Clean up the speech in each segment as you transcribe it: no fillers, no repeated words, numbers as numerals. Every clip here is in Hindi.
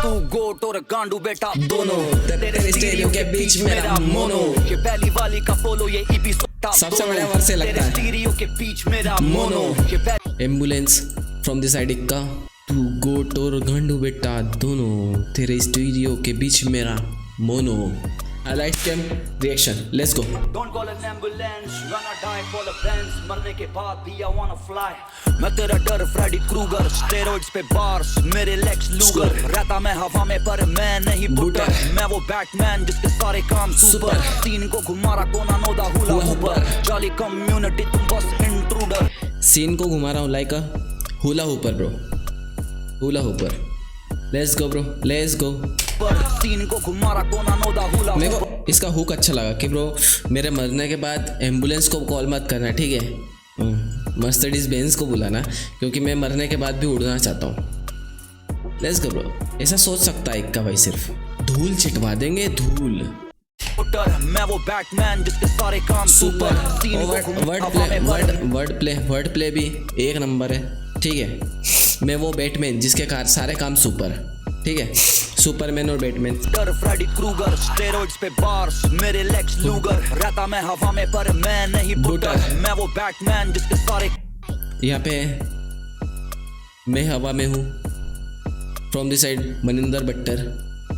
तू गोट और गांडू बेटा दोनों तेरे स्टीरियो के बीच मेरा मोनो। ये पहली वाली का फॉलो ये ईपी सबसे बढ़िया वर्ड से लगता है स्टीरियो के बीच मेरा मोनो। ये एम्बुलेंस फ्रॉम द साइड इक्का, तू गोट और गांडू बेटा दोनों, तेरे स्टीरियो के बीच मेरा mono. I like them reaction. Let's go. Don't call an ambulance, when I die call a Benz, मरने के बाद भी I wanna fly। मैं तेरा डर फ्रेडी क्रूगर, स्टेरॉइड्स पे बार्स मेरे लेक्स लूगर, रहता मैं हवा में पर मैं नहीं बुटर, मैं वो बैटमैन जिसके सारे काम सुपर, सीन को घुमा रहा कोना नोदा हुला हुपर, जाली कम्युनिटी तुम बस इंट्रूडर। सीन को घुमा रहा हूँ like a hula hooper bro, hula hooper. Let's go bro, let's go. Scene को घुमा रहा कोना नोदा हुला। मेरे को इसका हुक अच्छा लगा कि ब्रो मेरे मरने के बाद एम्बुलेंस को कॉल मत करना, ठीक है, मर्सिडीज बेंज को बुलाना, क्योंकि मैं मरने के बाद भी उड़ना चाहता हूँ। Let's go bro. ऐसा सोच सकता है इक्का भाई, सिर्फ धूल छिटवा देंगे, धूल। मैं वो बैटमैन जिसके सारे काम सुपर, वर्ड प्ले भी एक नंबर है, ठीक है। मैं वो बैटमैन जिसके सारे काम सुपर, ठीक है, सुपरमैन और बैटमैन। डर फ्रेडी क्रूगर, स्टेरॉइड्स पे बार्स मेरे लेक्स लूगर, रहता मैं हवा में पर मैं नहीं बुटर, मैं वो बैटमैन जिसके सारे। यहाँ पे मैं हवा में हूँ, from the side Maninder butter,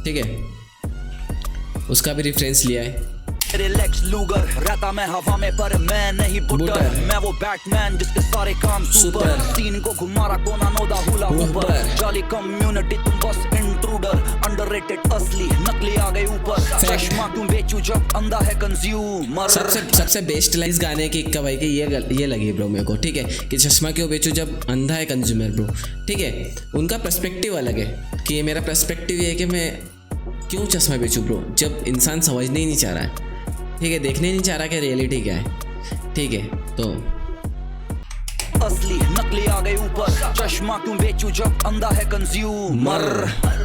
ठीक है, उसका भी रेफरेंस लिया है। मेरे लेक्स लूगर, रहता मैं हवा में पर मैं नहीं बुटर, मैं वो बैटमैन जिसके सारे काम सुपर, सीन को घुमा रहा कोना नोदा हुला हुपर, जाली कम्युनिटी तुम बस इंट्रूडर, अंडररेटेड असली नकली आ गए ऊपर, चश्मा क्यों बेचूं जब अंधा है कंज्यूमर। सबसे बेस्ट लाइन इस गाने की इक्का भाई की ये लगी ब्रो मेरे को, ठीक है, कि चश्मा क्यों बेचूं जब अंधा है कंज्यूमर ब्रो, ठीक है। उनका पर्सपेक्टिव अलग है, कि मेरा पर्सपेक्टिव ये है कि मैं क्यों चश्मा बेचूं ब्रो, जब इंसान समझने ही नहीं चाह रहा है, ठीक है, देखने नहीं चाह रहा कि रियलिटी क्या है, ठीक है। तो असली नकली आ गए ऊपर, चश्मा क्यों बेचूं जब अंधा है consumer.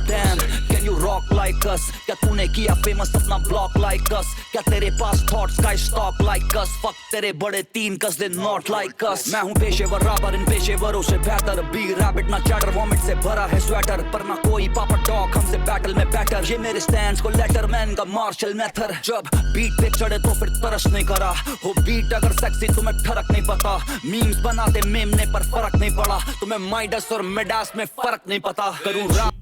Dam can you rock like us, क्या तूने किया फेमस अपना ब्लॉक लाइक अस, क्या तेरे पास थॉट्स का स्टॉक लाइक अस, फक तेरे बड़े तीन कसदे नॉट लाइक अस। मैं हूं पेशेवर रैपर, इन पेशेवरों से बेहतर, बिग रैबिट ना चैटर, वॉमिट से भरा है स्वेटर, पर ना कोई पापा डॉग हमसे बैटल में बैटर, ये मेरे स्टैंड्स को लेटर मैन का मार्शल मेथड, जब बीट पे चढ़े तो फिर तरस नहीं करा, हो बीट अगर सेक्सी तुम्हें ठरक नहीं पता, मीम्स बनाते मेमने पर फर्क नहीं पड़ा, तुम्हें माइडस और मिडास में फर्क नहीं पता, करूं रैप।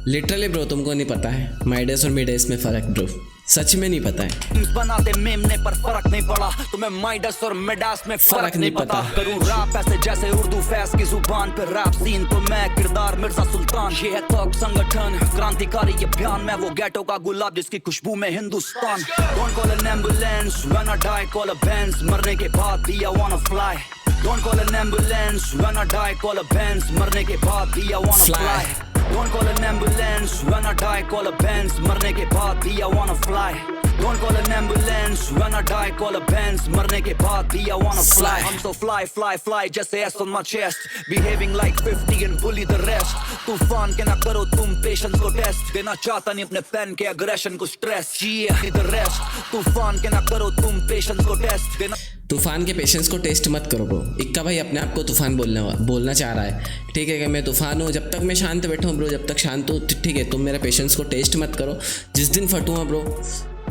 लिटरली ब्रो तुमको नहीं पता है माइडस और मिडस में फर्क ब्रो, सच में नहीं पता है। बनाते मेमने पर फर्क नहीं पड़ा, तुम्हें माइडस और मिडास में फर्क नहीं पता, करूं रैप ऐसे जैसे उर्दू फैस की जुबान पे रैप सीन, तो मैं किरदार मिर्जा सुल्तान, ये है तक संगठन क्रांतिकारी ये बयान, मैं वो गैटो का गुलाब जिसकी खुशबू में Hindustan. Don't call an ambulance, when I die call a Benz, मरने के बाद भी I wanna fly। Don't call an ambulance, when I die call a Benz, मरने के बाद भी I wanna fly। Don't call an ambulance, when I die call a Benz, मरने के बाद भी I wanna fly। Don't call an ambulance, when I die call a Benz, मरने के बाद भी I wanna fly। I'm so fly जैसे S on my chest, behaving like 50 and bully the rest। तूफान के ना करो तुम पेशेंस को टेस्ट, देना चाहता नहीं अपने फैन के अग्रेशन को स्ट्रेस, yeah the rest। तूफान के ना करो तुम पेशेंस को टेस्ट, देना तूफान के पेशेंस को टेस्ट मत करो ब्रो। इक्का भाई अपने आप को तूफान बोलना चाह रहा है, ठीक है, कि मैं तूफान हूँ, जब तक मैं शांत बैठा हूँ ब्रो, जब तक शांत हूँ, ठीक है, तुम मेरे पेशेंस को टेस्ट मत करो, जिस दिन फटूँगा ब्रो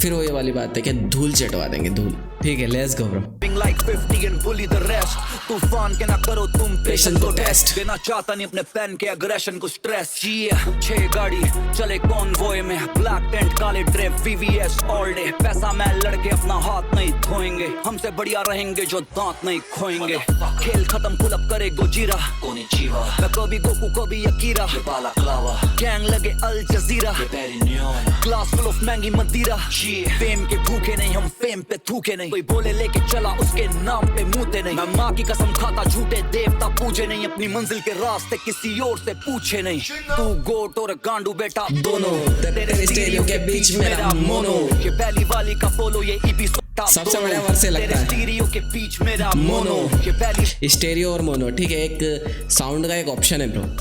फिर वो ये वाली बात है कि धूल चटवा देंगे, धूल, ठीक है। Let's go bro. like 50 and bully the rest। तूफान के ना करो तुम पेशेंस को टेस्ट, देना चाहता नहीं अपने फैन के अग्रेशन को स्ट्रेस, yeah 6 गाड़ी चले कॉन्वॉय में, ब्लैक टेंट काले ड्रेप VVS ऑल डे, पैसा मैं लड़के अपना हाथ नहीं धोएंगे, हमसे बढ़िया रहेंगे जो दांत नहीं खोएंगे, खेल खत्म पुल अप करे गोजीरा, मैं कभी गोकू कभी अकीरा, गैंग लगे अल जजीरा, ग्लास फुल ऑफ महंगी मदिरा, फेम के भूखे नहीं हम फेम पे थूके नहीं, कोई बोले लेके चला उसके नाम पे मुँहते नहीं, मैं माँ की कसम खाता झूठे देवता पूजे नहीं, अपनी मंजिल के रास्ते किसी और से पूछे नहीं, तू गोट और गांडू बेटा दोनों, तेरे स्टीरियो के बीच मेरा मोनो, ये पहली वाली का फॉलो ये ईपी सबसे बढ़िया वर्ड से लगता है स्टीरियो के बीच मेरा मोनो, ये पहली स्टीरियो और मोनो, ठीक है, एक साउंड का एक ऑप्शन है ब्रो।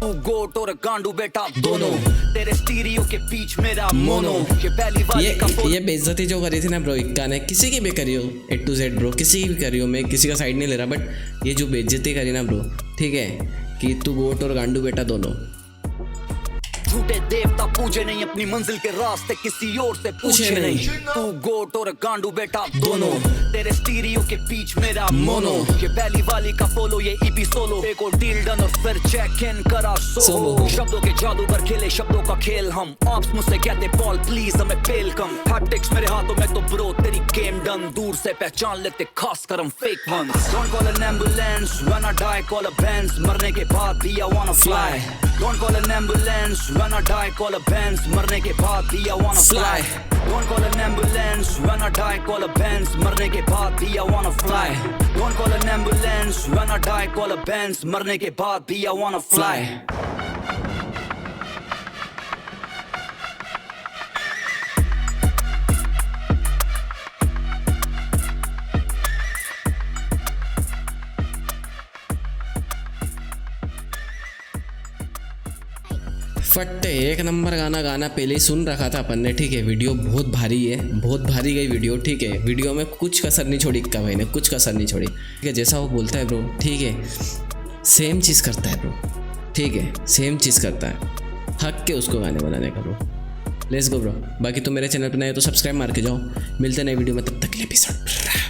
तू गोट और गांडू बेटा दोनों, तेरे स्टीरियो के बीच मेरा मोनो, ये पहली वाली का ये बेइज्जती जो करी थी ना ब्रो इक्का ने, किसी की भी करी हो A to Z ब्रो, किसी की भी करी हो, मैं किसी का साइड नहीं ले रहा, बट ये जो बेइज्जती करी ना ब्रो, ठीक है, कि तू गोट और गांडू बेटा दोनों। झूठे देवता पूजे नहीं, अपनी मंजिल के रास्ते किसी और से पूछे नहीं। तू गोट और गांडू बेटा दोनों, तेरे स्टीरियो के बीच मेरा मोनो। ये पहली वाली का फॉलो, ये ईपी सोलो, एक और डील डन और फिर चेक इन करा सोलो। शब्दों के जादूगर खेले शब्दों का खेल हम, ऑप्स मुझसे कहते बॉल प्लीज हमें फेल कम। हैप्टिक्स मेरे हाथों में तो ब्रो तेरी गेम डन, दूर से पहचान लेते खास कर हम fake ones. Don't call an ambulance when I die, call a Benz, मरने के बाद भी I wanna fly। Don't call an ambulance when I die, call a Benz, मरने के बाद भी I wanna fly। Don't call an ambulance when I die, call a Benz, मरने के बाद भी I wanna fly। Don't call an ambulance when I die, call a Benz, मरने के बाद भी I wanna fly। फट्टे एक नंबर गाना पहले ही सुन रखा था अपन ने, ठीक है। वीडियो बहुत भारी है, बहुत भारी गई वीडियो, ठीक है। वीडियो में कुछ कसर नहीं छोड़ी इक्का भाई ने, कुछ कसर नहीं छोड़ी, ठीक है। जैसा वो बोलता है ब्रो, ठीक है, सेम चीज़ करता है ब्रो, ठीक है, सेम चीज़ करता है। हक के उसको गाने बनाने का ब्रो। Let's go bro. बाकी तो मेरे चैनल पर नए तो सब्सक्राइब मार के जाओ। मिलते नए वीडियो में, तब तक के लिए एपिसोड।